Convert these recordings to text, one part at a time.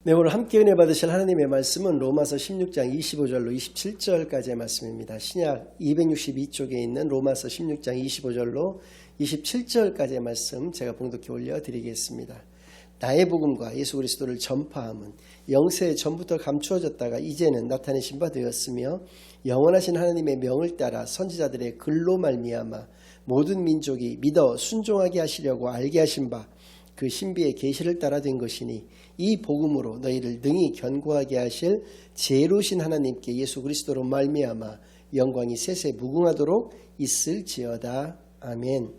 네, 오늘 함께 은혜 받으실 하나님의 말씀은 로마서 16장 25절로 27절까지의 말씀입니다. 신약 262쪽에 있는 로마서 16장 25절로 27절까지의 말씀 제가 봉독해 올려드리겠습니다. 나의 복음과 예수 그리스도를 전파함은 영세 전부터 감추어졌다가 이제는 나타내신 바 되었으며 영원하신 하나님의 명을 따라 선지자들의 글로 말미암아 모든 민족이 믿어 순종하게 하시려고 알게 하신 바 그 신비의 계시를 따라 된 것이니 이 복음으로 너희를 능히 견고하게 하실 지혜로우신 하나님께 예수 그리스도로 말미암아 영광이 세세 무궁하도록 있을지어다. 아멘.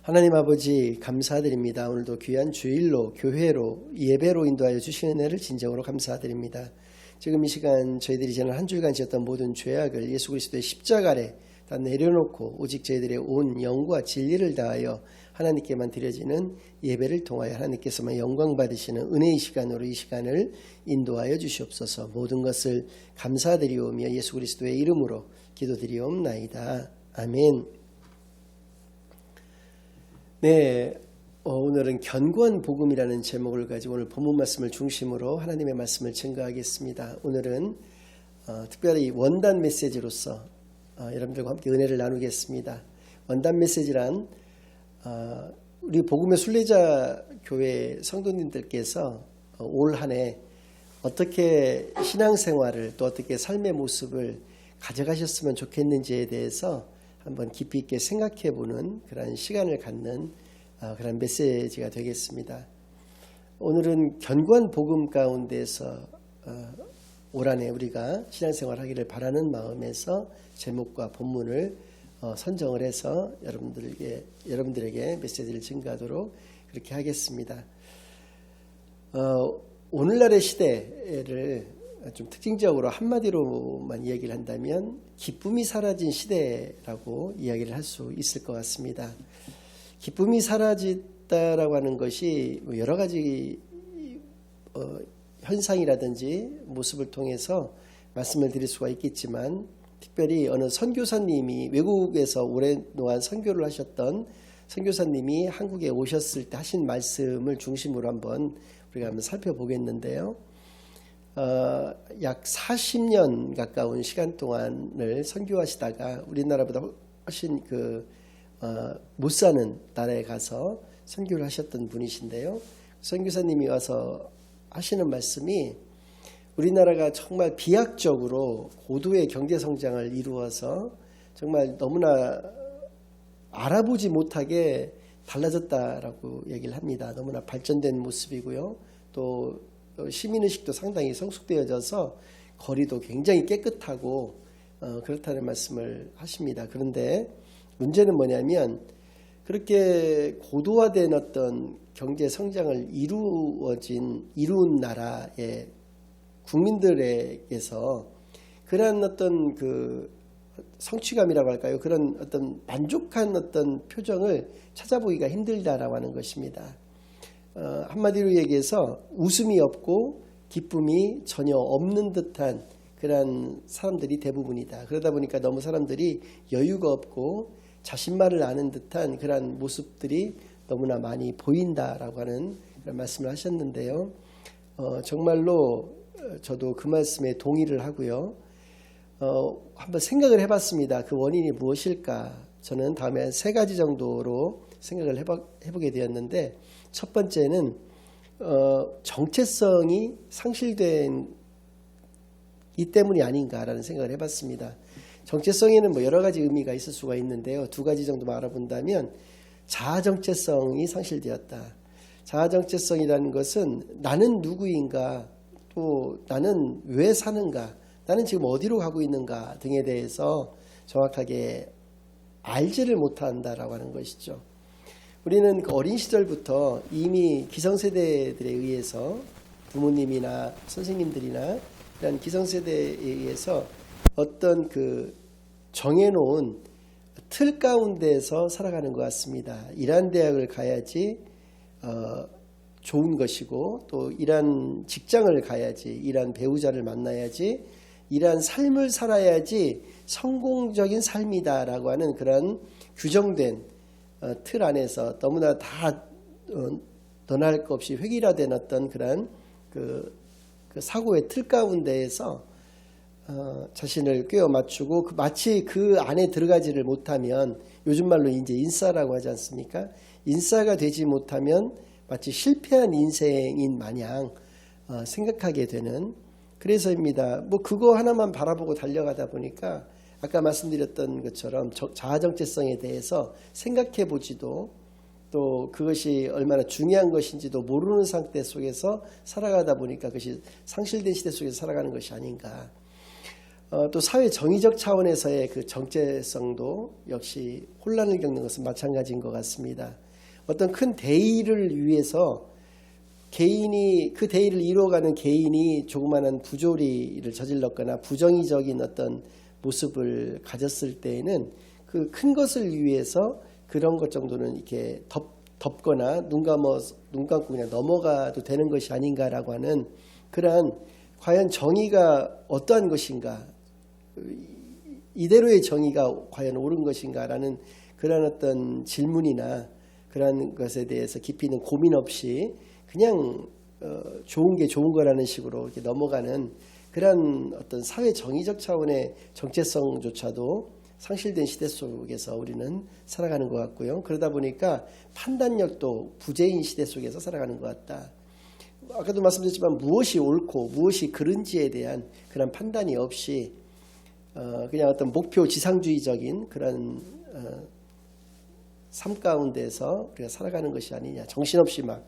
하나님 아버지 감사드립니다. 오늘도 귀한 주일로 교회로 예배로 인도하여 주신 은혜를 진정으로 감사드립니다. 지금 이 시간 저희들이 지난 한 주간 지었던 모든 죄악을 예수 그리스도의 십자가 아래 다 내려놓고 오직 저희들의 온 영과 진리를 다하여 하나님께만 드려지는 예배를 통하여 하나님께서만 영광 받으시는 은혜의 시간으로 이 시간을 인도하여 주시옵소서. 모든 것을 감사드리오며 예수 그리스도의 이름으로 기도드리옵나이다. 아멘. 네, 오늘은 견고한 복음이라는 제목을 가지고 오늘 본문 말씀을 중심으로 하나님의 말씀을 증거하겠습니다. 오늘은 특별히 원단 메시지로서 여러분들과 함께 은혜를 나누겠습니다. 원단 메시지란 우리 복음의 순례자 교회 성도님들께서 올 한 해 어떻게 신앙생활을 또 어떻게 삶의 모습을 가져가셨으면 좋겠는지에 대해서 한번 깊이 있게 생각해보는 그런 시간을 갖는 그런 메시지가 되겠습니다. 오늘은 견고한 복음 가운데서 올 한 해 우리가 신앙생활 하기를 바라는 마음에서 제목과 본문을 선정을 해서 여러분들에게 메시지를 증가하도록 그렇게 하겠습니다. 오늘날의 시대를 좀 특징적으로 한마디로만 이야기를 한다면 기쁨이 사라진 시대라고 이야기를 할 수 있을 것 같습니다. 기쁨이 사라졌다라고 하는 것이 여러 가지 현상이라든지 모습을 통해서 말씀을 드릴 수가 있겠지만 특별히 어느 선교사님이 외국에서 오랫동안 선교를 하셨던 선교사님이 한국에 오셨을 때 하신 말씀을 중심으로 한번 우리가 한번 살펴보겠는데요. 약 40년 가까운 시간 동안을 선교하시다가 우리나라보다 훨씬 못 사는 나라에 가서 선교를 하셨던 분이신데요. 선교사님이 와서 하시는 말씀이 우리나라가 정말 비약적으로 고도의 경제성장을 이루어서 정말 너무나 알아보지 못하게 달라졌다라고 얘기를 합니다. 너무나 발전된 모습이고요. 또 시민의식도 상당히 성숙되어져서 거리도 굉장히 깨끗하고 그렇다는 말씀을 하십니다. 그런데 문제는 뭐냐면 그렇게 고도화된 어떤 경제성장을 이룬 나라의 국민들에게서 그런 어떤 성취감이라고 할까요? 그런 어떤 만족한 어떤 표정을 찾아보기가 힘들다라고 하는 것입니다. 한마디로 얘기해서 웃음이 없고 기쁨이 전혀 없는 듯한 그런 사람들이 대부분이다. 그러다 보니까 너무 사람들이 여유가 없고 자신만을 아는 듯한 그런 모습들이 너무나 많이 보인다라고 하는 그런 말씀을 하셨는데요. 정말로 저도 그 말씀에 동의를 하고요. 한번 생각을 해봤습니다. 그 원인이 무엇일까? 저는 다음에 3가지 정도로 생각을 해보게 되었는데 첫 번째는 정체성이 상실된 이 때문이 아닌가라는 생각을 해봤습니다. 정체성에는 뭐 여러 가지 의미가 있을 수가 있는데요. 2가지 정도만 알아본다면 자아 정체성이 상실되었다. 자아 정체성이라는 것은 나는 누구인가, 또 나는 왜 사는가, 나는 지금 어디로 가고 있는가 등에 대해서 정확하게 알지를 못한다라고 하는 것이죠. 우리는 어린 시절부터 이미 기성세대들에 의해서 부모님이나 선생님들이나 이런 기성세대에 의해서 어떤 정해놓은 틀 가운데서 살아가는 것 같습니다. 이러한 대학을 가야지 좋은 것이고 또 이러한 직장을 가야지, 이러한 배우자를 만나야지, 이러한 삶을 살아야지 성공적인 삶이다라고 하는 그런 규정된 틀 안에서 너무나 다 너나 할 것 없이 획일화된 어떤 그런 그 사고의 틀 가운데에서 자신을 꿰어 맞추고 마치 그 안에 들어가지를 못하면 요즘 말로 이제 인싸라고 하지 않습니까? 인싸가 되지 못하면 마치 실패한 인생인 마냥 생각하게 되는, 그래서입니다. 뭐 그거 하나만 바라보고 달려가다 보니까 아까 말씀드렸던 것처럼 자아 정체성에 대해서 생각해 보지도 또 그것이 얼마나 중요한 것인지도 모르는 상태 속에서 살아가다 보니까 그것이 상실된 시대 속에서 살아가는 것이 아닌가. 또 사회 정의적 차원에서의 그 정체성도 역시 혼란을 겪는 것은 마찬가지인 것 같습니다. 어떤 큰 대의를 위해서 개인이 그 대의를 이루어가는 개인이 조그마한 부조리를 저질렀거나 부정의적인 어떤 모습을 가졌을 때에는 그 큰 것을 위해서 그런 것 정도는 이렇게 덮거나 눈 감고 그냥 넘어가도 되는 것이 아닌가라고 하는 그러한, 과연 정의가 어떠한 것인가, 이대로의 정의가 과연 옳은 것인가라는 그런 어떤 질문이나 그런 것에 대해서 깊이 있는 고민 없이 그냥 좋은 게 좋은 거라는 식으로 이렇게 넘어가는 그런 어떤 사회 정의적 차원의 정체성조차도 상실된 시대 속에서 우리는 살아가는 것 같고요. 그러다 보니까 판단력도 부재인 시대 속에서 살아가는 것 같다. 아까도 말씀드렸지만 무엇이 옳고 무엇이 그른지에 대한 그런 판단이 없이 그냥 어떤 목표 지상주의적인 그런 삶 가운데서 우리가 살아가는 것이 아니냐, 정신없이 막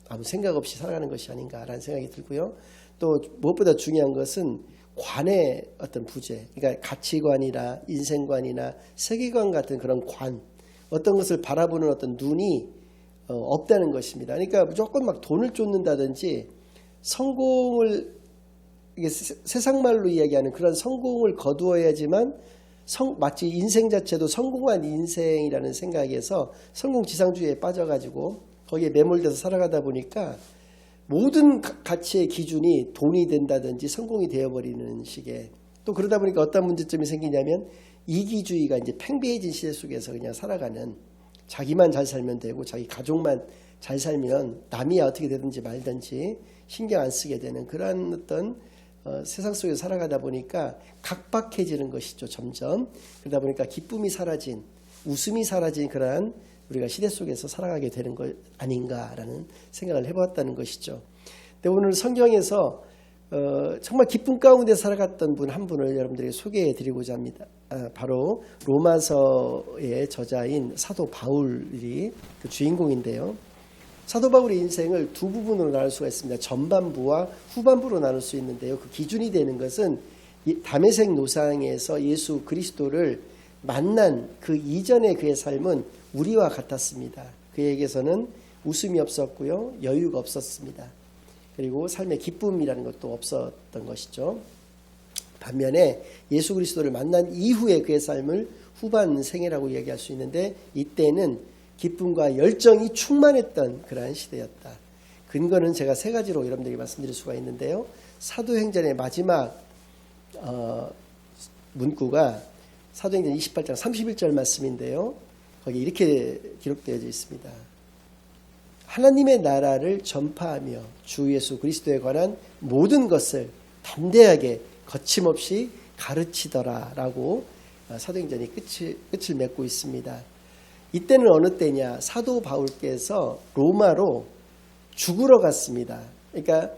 아무 생각 없이 살아가는 것이 아닌가라는 생각이 들고요. 또 무엇보다 중요한 것은 관의 어떤 부재, 그러니까 가치관이나 인생관이나 세계관 같은 그런 관, 어떤 것을 바라보는 어떤 눈이 없다는 것입니다. 그러니까 무조건 막 돈을 쫓는다든지 성공을, 이게 세상 말로 이야기하는 그런 성공을 거두어야지만 마치 인생 자체도 성공한 인생이라는 생각에서 성공지상주의에 빠져가지고 거기에 매몰돼서 살아가다 보니까 모든 가치의 기준이 돈이 된다든지 성공이 되어버리는 식의, 또 그러다 보니까 어떤 문제점이 생기냐면 이기주의가 이제 팽배해진 시대 속에서 그냥 살아가는, 자기만 잘 살면 되고 자기 가족만 잘 살면 남이야 어떻게 되든지 말든지 신경 안 쓰게 되는 그러한 어떤 세상 속에서 살아가다 보니까 각박해지는 것이죠. 점점. 그러다 보니까 기쁨이 사라진, 웃음이 사라진 그러한 우리가 시대 속에서 살아가게 되는 것 아닌가라는 생각을 해보았다는 것이죠. 근데 오늘 성경에서 정말 기쁨 가운데 살아갔던 분 한 분을 여러분들에게 소개해 드리고자 합니다. 바로 로마서의 저자인 사도 바울이 그 주인공인데요. 사도 바울의 인생을 두 부분으로 나눌 수가 있습니다. 전반부와 후반부로 나눌 수 있는데요. 그 기준이 되는 것은 다메섹 노상에서 예수 그리스도를 만난 그 이전의 그의 삶은 우리와 같았습니다. 그에게서는 웃음이 없었고요. 여유가 없었습니다. 그리고 삶의 기쁨이라는 것도 없었던 것이죠. 반면에 예수 그리스도를 만난 이후의 그의 삶을 후반 생애라고 이야기할 수 있는데, 이때는 기쁨과 열정이 충만했던 그러한 시대였다. 근거는 제가 세 가지로 여러분들에게 말씀드릴 수가 있는데요. 사도행전의 마지막 문구가 사도행전 28장 31절 말씀인데요. 거기 이렇게 기록되어 있습니다. 하나님의 나라를 전파하며 주 예수 그리스도에 관한 모든 것을 담대하게 거침없이 가르치더라 라고 사도행전이 끝을 맺고 있습니다. 이때는 어느 때냐? 사도 바울께서 로마로 죽으러 갔습니다. 그러니까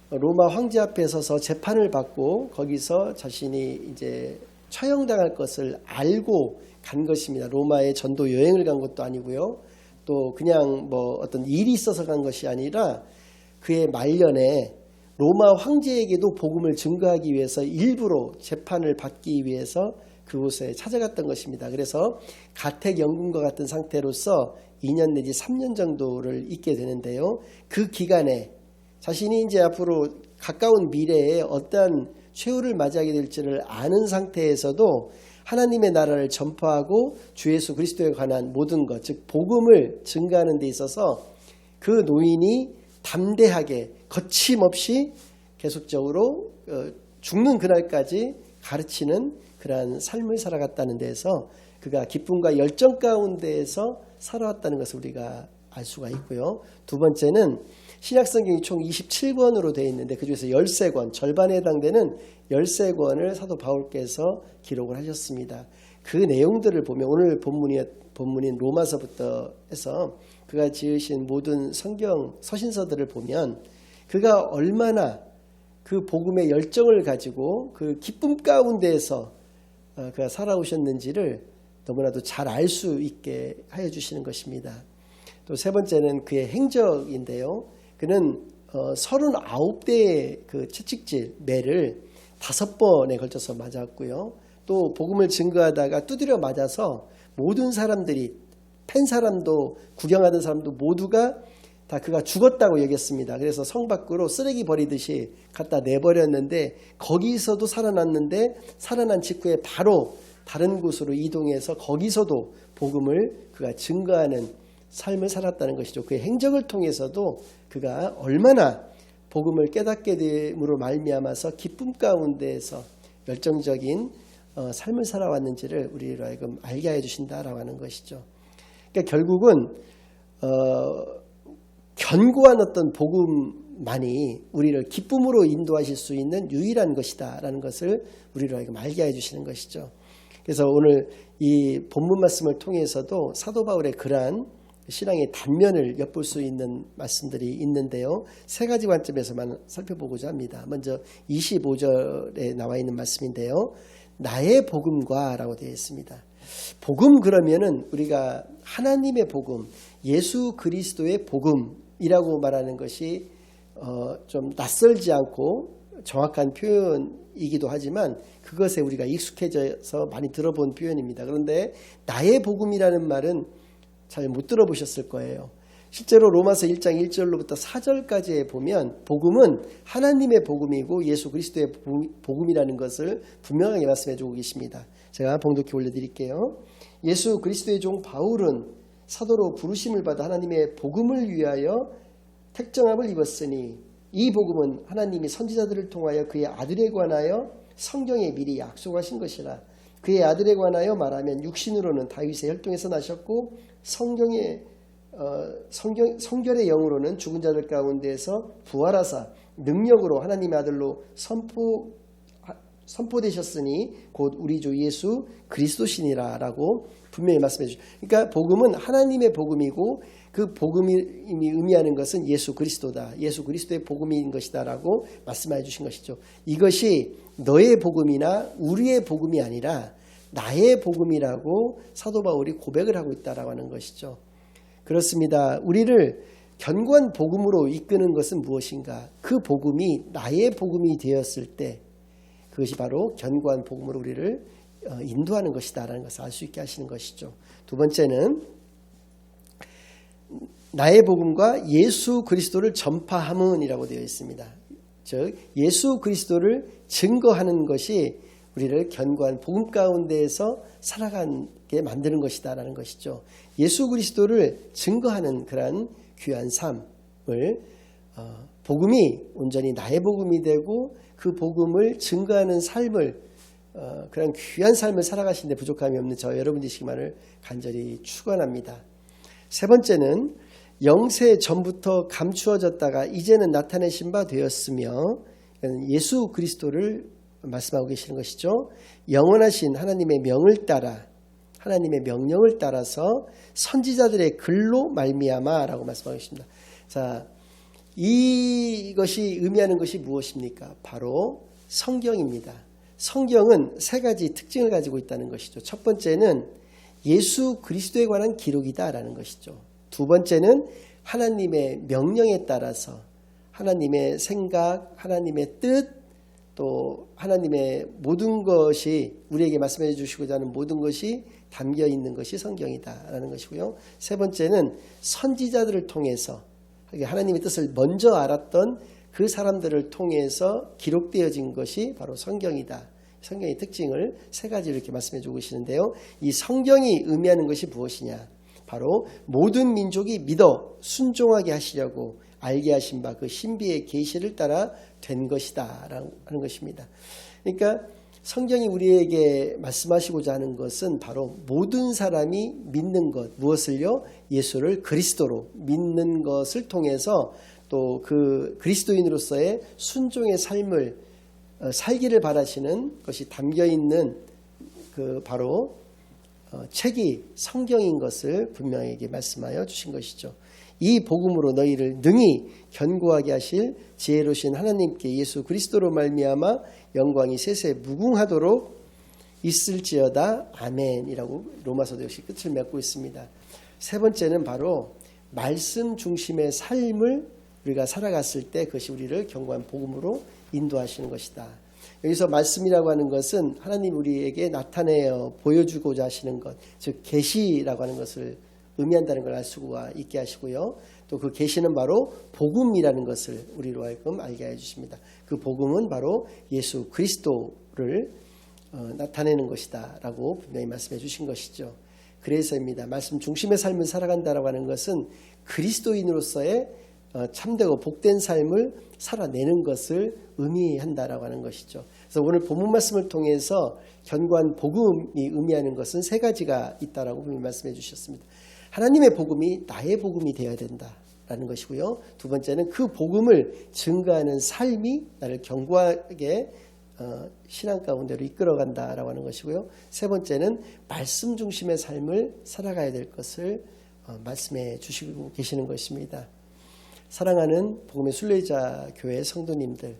로마 황제 앞에 서서 재판을 받고 거기서 자신이 이제 처형당할 것을 알고 간 것입니다. 로마에 전도 여행을 간 것도 아니고요. 또 그냥 뭐 어떤 일이 있어서 간 것이 아니라 그의 말년에 로마 황제에게도 복음을 증거하기 위해서 일부러 재판을 받기 위해서 그곳에 찾아갔던 것입니다. 그래서 가택연금과 같은 상태로서 2년 내지 3년 정도를 있게 되는데요. 그 기간에 자신이 이제 앞으로 가까운 미래에 어떠한 최후를 맞이하게 될지를 아는 상태에서도 하나님의 나라를 전파하고 주 예수 그리스도에 관한 모든 것, 즉 복음을 증거하는 데 있어서 그 노인이 담대하게 거침없이 계속적으로 죽는 그날까지 가르치는 그러한 삶을 살아갔다는 데에서 그가 기쁨과 열정 가운데에서 살아왔다는 것을 우리가 알 수가 있고요. 두 번째는 신약성경이 총 27권으로 되어 있는데 그중에서 13권, 절반에 해당되는 13권을 사도 바울께서 기록을 하셨습니다. 그 내용들을 보면 오늘 본문인 로마서부터 해서 그가 지으신 모든 성경 서신서들을 보면 그가 얼마나 그 복음의 열정을 가지고 그 기쁨 가운데에서 그가 살아오셨는지를 너무나도 잘 알 수 있게 하여 주시는 것입니다. 또 세 번째는 그의 행적인데요. 그는 39대의 그 채찍질, 매를 5번에 걸쳐서 맞았고요. 또 복음을 증거하다가 두드려 맞아서 모든 사람들이 팬 사람도 구경하던 사람도 모두가 다 그가 죽었다고 여겼습니다. 그래서 성 밖으로 쓰레기 버리듯이 갖다 내버렸는데 거기서도 살아났는데 살아난 직후에 바로 다른 곳으로 이동해서 거기서도 복음을 그가 증거하는 삶을 살았다는 것이죠. 그의 행적을 통해서도 그가 얼마나 복음을 깨닫게 됨으로 말미암아서 기쁨 가운데에서 열정적인 삶을 살아왔는지를 우리로 하여금 알게 해 주신다라고 하는 것이죠. 그러니까 결국은 견고한 어떤 복음만이 우리를 기쁨으로 인도하실 수 있는 유일한 것이다라는 것을 우리로 하여금 알게 해 주시는 것이죠. 그래서 오늘 이 본문 말씀을 통해서도 사도 바울의 그러한 신앙의 단면을 엿볼 수 있는 말씀들이 있는데요. 세 가지 관점에서만 살펴보고자 합니다. 먼저 25절에 나와 있는 말씀인데요. 나의 복음과 라고 되어 있습니다. 복음 그러면은 우리가 하나님의 복음, 예수 그리스도의 복음이라고 말하는 것이 좀 낯설지 않고 정확한 표현이기도 하지만 그것에 우리가 익숙해져서 많이 들어본 표현입니다. 그런데 나의 복음이라는 말은 잘 못 들어보셨을 거예요. 실제로 로마서 1장 1절로부터 4절까지에 보면 복음은 하나님의 복음이고 예수 그리스도의 복음이라는 것을 분명하게 말씀해 주고 계십니다. 제가 봉독해 올려드릴게요. 예수 그리스도의 종 바울은 사도로 부르심을 받아 하나님의 복음을 위하여 택정함을 입었으니 이 복음은 하나님이 선지자들을 통하여 그의 아들에 관하여 성경에 미리 약속하신 것이라. 그의 아들에 관하여 말하면 육신으로는 다윗의 혈통에서 나셨고 성결의 영으로는 죽은 자들 가운데에서 부활하사 능력으로 하나님의 아들로 선포되셨으니 곧 우리 주 예수 그리스도시니라 라고 분명히 말씀해 주죠. 그러니까 복음은 하나님의 복음이고 그 복음이 의미하는 것은 예수 그리스도다. 예수 그리스도의 복음인 것이다 라고 말씀해 주신 것이죠. 이것이 너의 복음이나 우리의 복음이 아니라 나의 복음이라고 사도 바울이 고백을 하고 있다라고 하는 것이죠. 그렇습니다. 우리를 견고한 복음으로 이끄는 것은 무엇인가? 그 복음이 나의 복음이 되었을 때 그것이 바로 견고한 복음으로 우리를 인도하는 것이다라는 것을 알 수 있게 하시는 것이죠. 두 번째는 나의 복음과 예수 그리스도를 전파함은이라고 되어 있습니다. 즉 예수 그리스도를 증거하는 것이 우리를 견고한 복음 가운데에서 살아가게 만드는 것이다라는 것이죠. 예수 그리스도를 증거하는 그러한 귀한 삶을 복음이 온전히 나의 복음이 되고 그 복음을 증거하는 삶을 그런 귀한 삶을 살아가시는데 부족함이 없는 저 여러분 되시기만을 간절히 축원합니다. 세 번째는 영세 전부터 감추어졌다가 이제는 나타내신 바 되었으며 예수 그리스도를 말씀하고 계시는 것이죠. 영원하신 하나님의 명을 따라 하나님의 명령을 따라서 선지자들의 글로 말미암아라고 말씀하고 계십니다. 자, 이것이 의미하는 것이 무엇입니까? 바로 성경입니다. 성경은 세 가지 특징을 가지고 있다는 것이죠. 첫 번째는 예수 그리스도에 관한 기록이다라는 것이죠. 두 번째는 하나님의 명령에 따라서 하나님의 생각, 하나님의 뜻, 또 하나님의 모든 것이 우리에게 말씀해 주시고자 하는 모든 것이 담겨 있는 것이 성경이다라는 것이고요. 세 번째는 선지자들을 통해서 하나님의 뜻을 먼저 알았던 그 사람들을 통해서 기록되어진 것이 바로 성경이다. 성경의 특징을 세 가지로 이렇게 말씀해 주고 계시는데요. 이 성경이 의미하는 것이 무엇이냐? 바로 모든 민족이 믿어 순종하게 하시려고 알게 하신 바 그 신비의 계시를 따라 된 것이다 라는 것입니다. 그러니까 성경이 우리에게 말씀하시고자 하는 것은 바로 모든 사람이 믿는 것, 무엇을요? 예수를 그리스도로 믿는 것을 통해서 또 그 그리스도인으로서의 순종의 삶을 살기를 바라시는 것이 담겨있는 그 바로 책이 성경인 것을 분명하게 말씀하여 주신 것이죠. 이 복음으로 너희를 능히 견고하게 하실 지혜로우신 하나님께 예수 그리스도로 말미암아 영광이 세세 무궁하도록 있을지어다. 아멘이라고 로마서도 역시 끝을 맺고 있습니다. 세 번째는 바로 말씀 중심의 삶을 우리가 살아갔을 때 그것이 우리를 견고한 복음으로 인도하시는 것이다. 여기서 말씀이라고 하는 것은 하나님 우리에게 나타내어 보여주고자 하시는 것, 즉 계시라고 하는 것을 의미한다는 걸 알 수가 있게 하시고요. 또 그 계시는 바로 복음이라는 것을 우리로 하여금 알게 해주십니다. 그 복음은 바로 예수 그리스도를 나타내는 것이다 라고 분명히 말씀해 주신 것이죠. 그래서입니다. 말씀 중심의 삶을 살아간다라고 하는 것은 그리스도인으로서의 참되고 복된 삶을 살아내는 것을 의미한다라고 하는 것이죠. 그래서 오늘 본문 말씀을 통해서 견고한 복음이 의미하는 것은 세 가지가 있다라고 분명히 말씀해 주셨습니다. 하나님의 복음이 나의 복음이 되어야 된다라는 것이고요. 두 번째는 그 복음을 증거하는 삶이 나를 견고하게 신앙 가운데로 이끌어간다라고 하는 것이고요. 세 번째는 말씀 중심의 삶을 살아가야 될 것을 말씀해 주시고 계시는 것입니다. 사랑하는 복음의 순례자 교회 성도님들,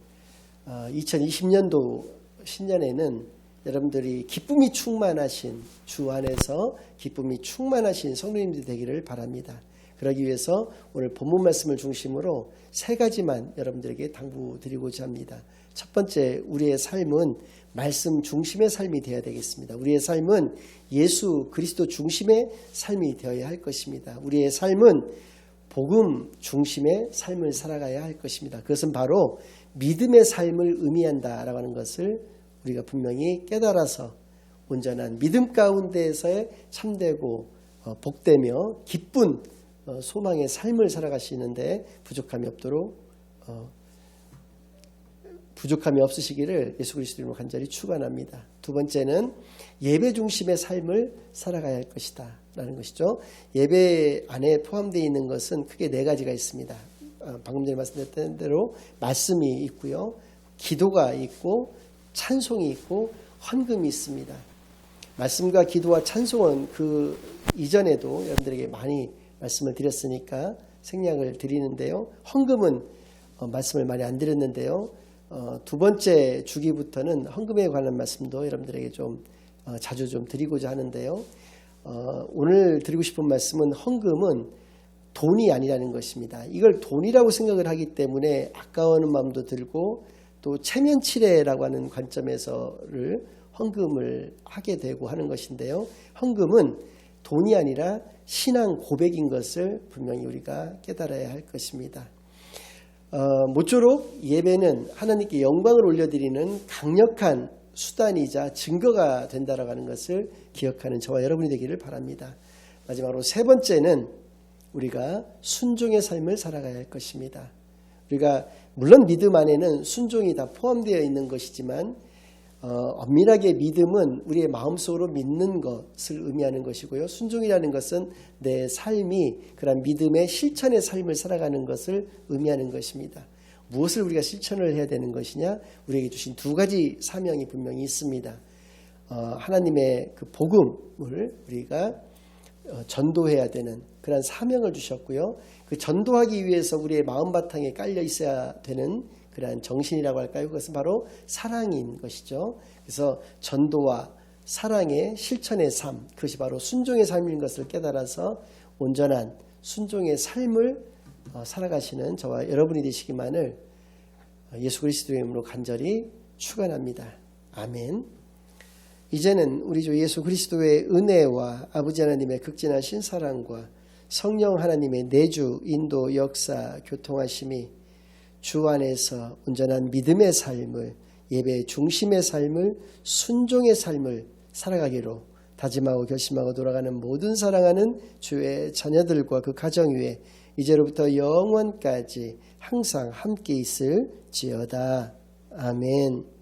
2020년도 신년에는 여러분들이 기쁨이 충만하신 주 안에서 기쁨이 충만하신 성도님들이 되기를 바랍니다. 그러기 위해서 오늘 본문 말씀을 중심으로 세 가지만 여러분들에게 당부드리고자 합니다. 첫 번째, 우리의 삶은 말씀 중심의 삶이 되어야 되겠습니다. 우리의 삶은 예수 그리스도 중심의 삶이 되어야 할 것입니다. 우리의 삶은 복음 중심의 삶을 살아가야 할 것입니다. 그것은 바로 믿음의 삶을 의미한다라고 하는 것을 우리가 분명히 깨달아서 온전한 믿음 가운데에서의 참되고 복되며 기쁜 소망의 삶을 살아가시는데 부족함이 없도록 부족함이 없으시기를 예수 그리스도 이름으로 간절히 축원합니다. 두 번째는 예배 중심의 삶을 살아가야 할 것이다 라는 것이죠. 예배 안에 포함되어 있는 것은 크게 네 가지가 있습니다. 방금 전에 말씀드렸던 대로 말씀이 있고요, 기도가 있고 찬송이 있고 헌금이 있습니다. 말씀과 기도와 찬송은 그 이전에도 여러분들에게 많이 말씀을 드렸으니까 생략을 드리는데요. 헌금은 말씀을 많이 안 드렸는데요. 두 번째 주기부터는 헌금에 관한 말씀도 여러분들에게 좀 자주 좀 드리고자 하는데요. 오늘 드리고 싶은 말씀은 헌금은 돈이 아니라는 것입니다. 이걸 돈이라고 생각을 하기 때문에 아까워하는 마음도 들고 또 체면치레라고 하는 관점에서를 헌금을 하게 되고 하는 것인데요. 헌금은 돈이 아니라 신앙 고백인 것을 분명히 우리가 깨달아야 할 것입니다. 모쪼록 예배는 하나님께 영광을 올려드리는 강력한 수단이자 증거가 된다라고 하는 것을 기억하는 저와 여러분이 되기를 바랍니다. 마지막으로 세 번째는 우리가 순종의 삶을 살아가야 할 것입니다. 우리가 물론 믿음 안에는 순종이 다 포함되어 있는 것이지만 엄밀하게 믿음은 우리의 마음속으로 믿는 것을 의미하는 것이고요. 순종이라는 것은 내 삶이 그런 믿음의 실천의 삶을 살아가는 것을 의미하는 것입니다. 무엇을 우리가 실천을 해야 되는 것이냐? 우리에게 주신 두 가지 사명이 분명히 있습니다. 하나님의 그 복음을 우리가 전도해야 되는 그런 사명을 주셨고요. 그 전도하기 위해서 우리의 마음바탕에 깔려 있어야 되는 그러한 정신이라고 할까요? 그것은 바로 사랑인 것이죠. 그래서 전도와 사랑의 실천의 삶, 그것이 바로 순종의 삶인 것을 깨달아서 온전한 순종의 삶을 살아가시는 저와 여러분이 되시기만을 예수 그리스도의 이름으로 간절히 축원합니다. 아멘. 이제는 우리 주 예수 그리스도의 은혜와 아버지 하나님의 극진하신 사랑과 성령 하나님의 내주, 인도, 역사, 교통하심이 주 안에서 온전한 믿음의 삶을, 예배 중심의 삶을, 순종의 삶을 살아가기로 다짐하고 결심하고 돌아가는 모든 사랑하는 주의 자녀들과 그 가정 위에 이제로부터 영원까지 항상 함께 있을지어다. 아멘.